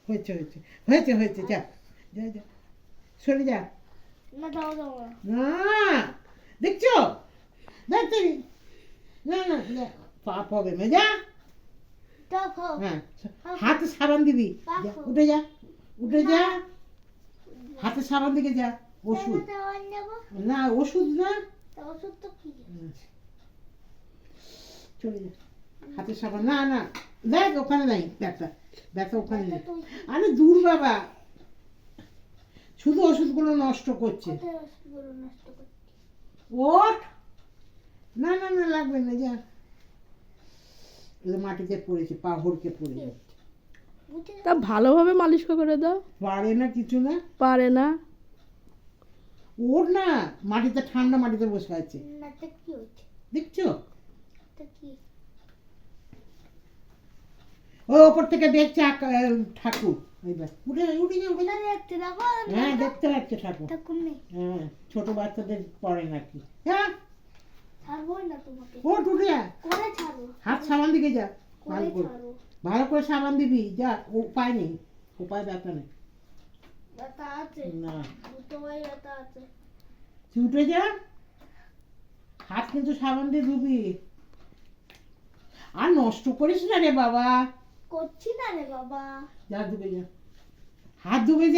হয়েছে হয়েছে হয়েছে হয়েছে যা যা যা সরে যা না দাও দাও না দেখছো দেখতে না না না, পাপ হবে না যা দাও হ্যাঁ হাতে সাবান দিবি যা, উঠে যা উঠে যা হাতে সাবান দিকে যা ওষুধ না ওষুধ না ওষুধ তো কি চলে যা হাতে সাবান না না দেখ ওখানে নাই ব্যথা ব্যথা ওখানে নেই আরে দূর বাবা শুধু ওষুধগুলো নষ্ট করছে কোথায় ওষুধগুলো নষ্ট করছি ওঠ না না না লাগবে না যা মাটিতে পড়েছে পা হড়কে পড়ে যাচ্ছে তা ভালোভাবে মালিশ করে দাও। পারে না কিছু না পারে না। ওর না মাটিতে ঠান্ডা মাটিতে বসে আছে না তা কি হচ্ছে দেখছো তা কি ও ওপর থেকে দেখছে ঠাকুর এইবার উঠে উঠে যা, উঠে যা। দেখতে দেখো হ্যাঁ দেখতে পাচ্ছে ঠাকুর ঠাকুর নেই হ্যাঁ ছোট বাচ্চাদের পড়ে নাকি হ্যাঁ ছাড়বো না তোমাকে ওঠ উঠে যা করে ছাড়বো হাত সাবান দিকে যা ভালো করে করে ছাড়বো ভালো করে সাবান দিবি যা উপায় নেই উপায় ব্যথা নেই ব্যথা আছে না দুটো ভাই ব্যথা আছে তুই উঠে যা হাত কিন্তু সাবান দিয়ে ধুবি আর নষ্ট করিস না রে বাবা করছি না রে বাবা যা ধুবে যা হাত ধুবে যা